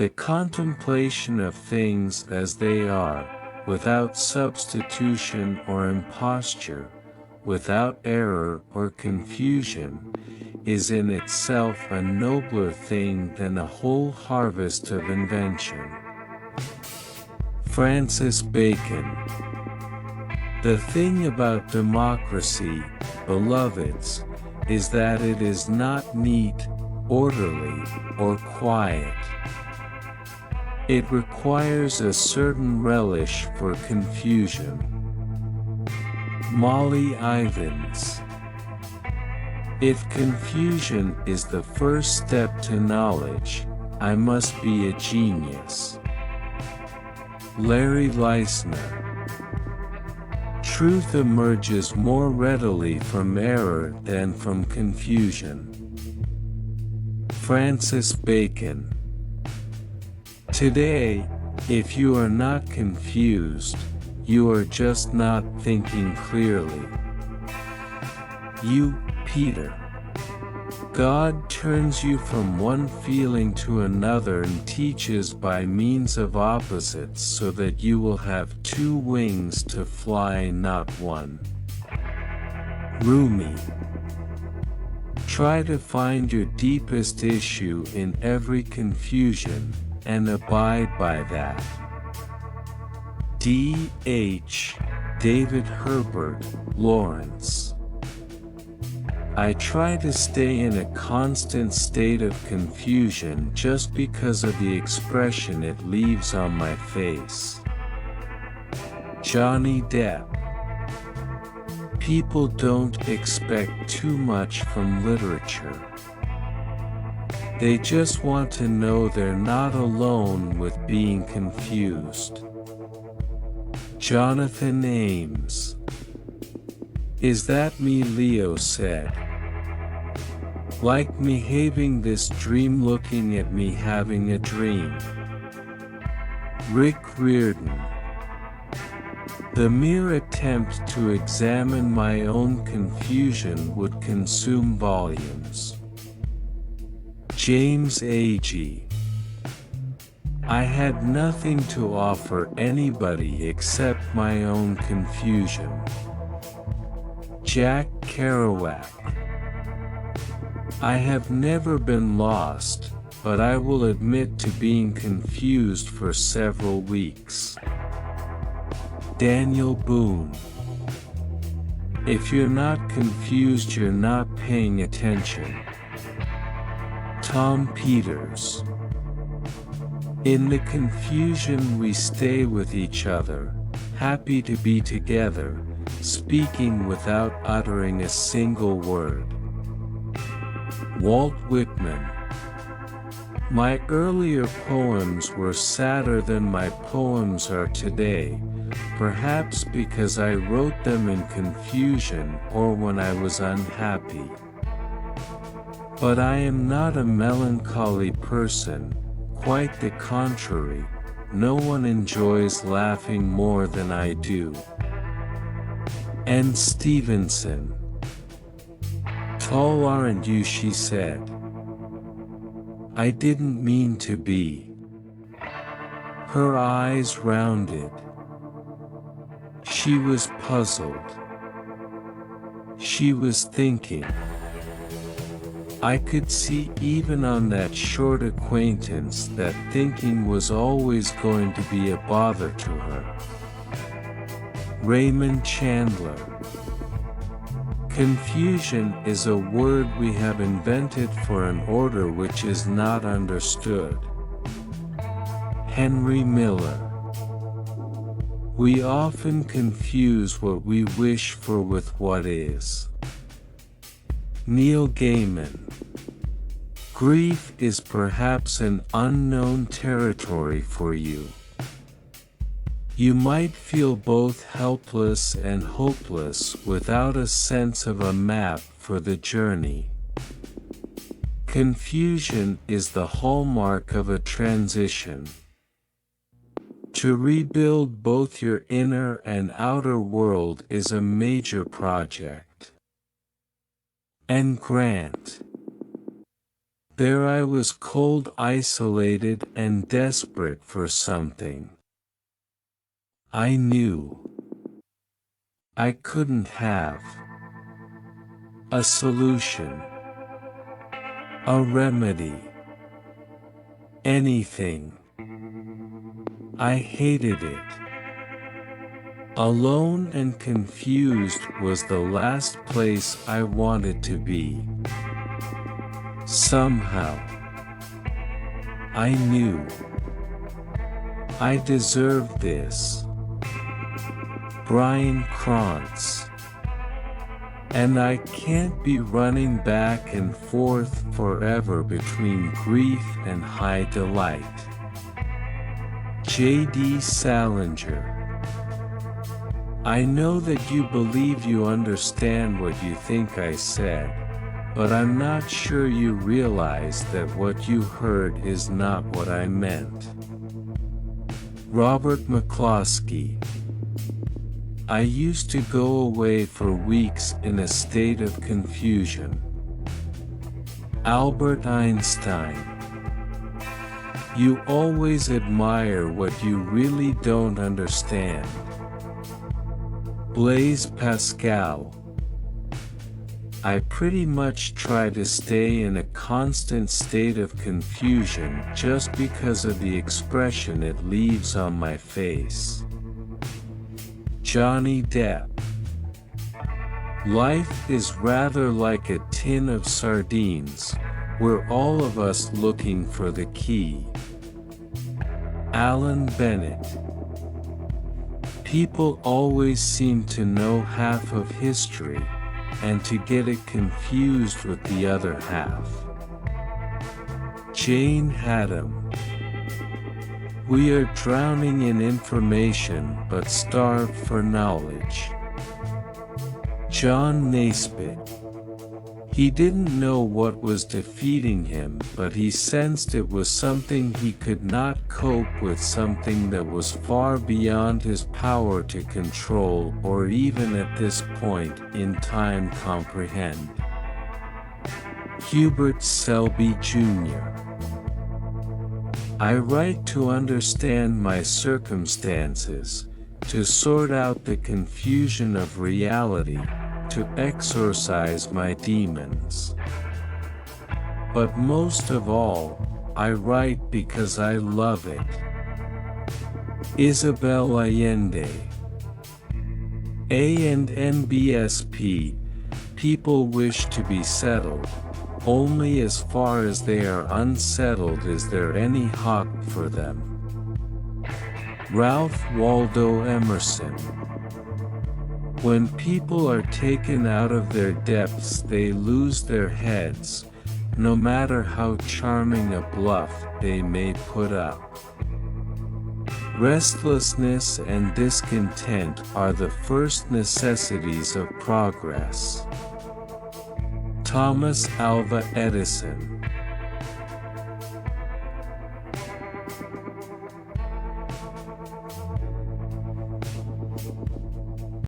The contemplation of things as they are, without substitution or imposture, without error or confusion, is in itself a nobler thing than a whole harvest of invention. Francis Bacon. The thing about democracy, beloveds, is that it is not neat, orderly, or quiet. It requires a certain relish for confusion. Molly Ivins. If confusion is the first step to knowledge, I must be a genius. Larry Leisner. Truth emerges more readily from error than from confusion. Francis Bacon. Today, if you are not confused, you are just not thinking clearly. You, Peter. God turns you from one feeling to another and teaches by means of opposites so that you will have two wings to fly, not one. Rumi. Try to find your deepest issue in every confusion, and abide by that. D. H. David Herbert Lawrence. I try to stay in a constant state of confusion just because of the expression it leaves on my face. Johnny Depp. People don't expect too much from literature. They just want to know they're not alone with being confused. Jonathan Ames. Is that me? Leo said. Like me having this dream, looking at me having a dream. Rick Riordan. The mere attempt to examine my own confusion would consume volumes. James Agee. I had nothing to offer anybody except my own confusion. Jack Kerouac. I have never been lost, but I will admit to being confused for several weeks. Daniel Boone. If you're not confused, you're not paying attention. Tom Peters. In the confusion we stay with each other, happy to be together, speaking without uttering a single word. Walt Whitman. My earlier poems were sadder than my poems are today, perhaps because I wrote them in confusion or when I was unhappy. But I am not a melancholy person, quite the contrary. No one enjoys laughing more than I do. N. Stevenson. Tall aren't you, she said. I didn't mean to be. Her eyes rounded. She was puzzled. She was thinking. I could see even on that short acquaintance that thinking was always going to be a bother to her. Raymond Chandler. Confusion is a word we have invented for an order which is not understood. Henry Miller. We often confuse what we wish for with what is. Neil Gaiman. Grief is perhaps an unknown territory for you. You might feel both helpless and hopeless without a sense of a map for the journey. Confusion is the hallmark of a transition. To rebuild both your inner and outer world is a major project. And Grant. There I was, cold, isolated, and desperate for something. I knew I couldn't have a solution, a remedy, anything. I hated it. Alone and confused was the last place I wanted to be. Somehow, I knew I deserved this. Brian Krantz. And I can't be running back and forth forever between grief and high delight. J.D. Salinger. I know that you believe you understand what you think I said, but I'm not sure you realize that what you heard is not what I meant. Robert McCloskey. I used to go away for weeks in a state of confusion. Albert Einstein. You always admire what you really don't understand. Blaise Pascal. I pretty much try to stay in a constant state of confusion just because of the expression it leaves on my face. Johnny Depp. Life is rather like a tin of sardines, we're all of us looking for the key. Alan Bennett. People always seem to know half of history, and to get it confused with the other half. Jane Haddam. We are drowning in information but starved for knowledge. John Naisbitt. He didn't know what was defeating him, but he sensed it was something he could not cope with, something that was far beyond his power to control or even at this point in time comprehend. Hubert Selby Jr. I write to understand my circumstances, to sort out the confusion of reality, to exorcise my demons. But most of all, I write because I love it. Isabel Allende. A&NBSP. People wish to be settled. Only as far as they are unsettled is there any hope for them. Ralph Waldo Emerson. When people are taken out of their depths, they lose their heads, no matter how charming a bluff they may put up. Restlessness and discontent are the first necessities of progress. Thomas Alva Edison.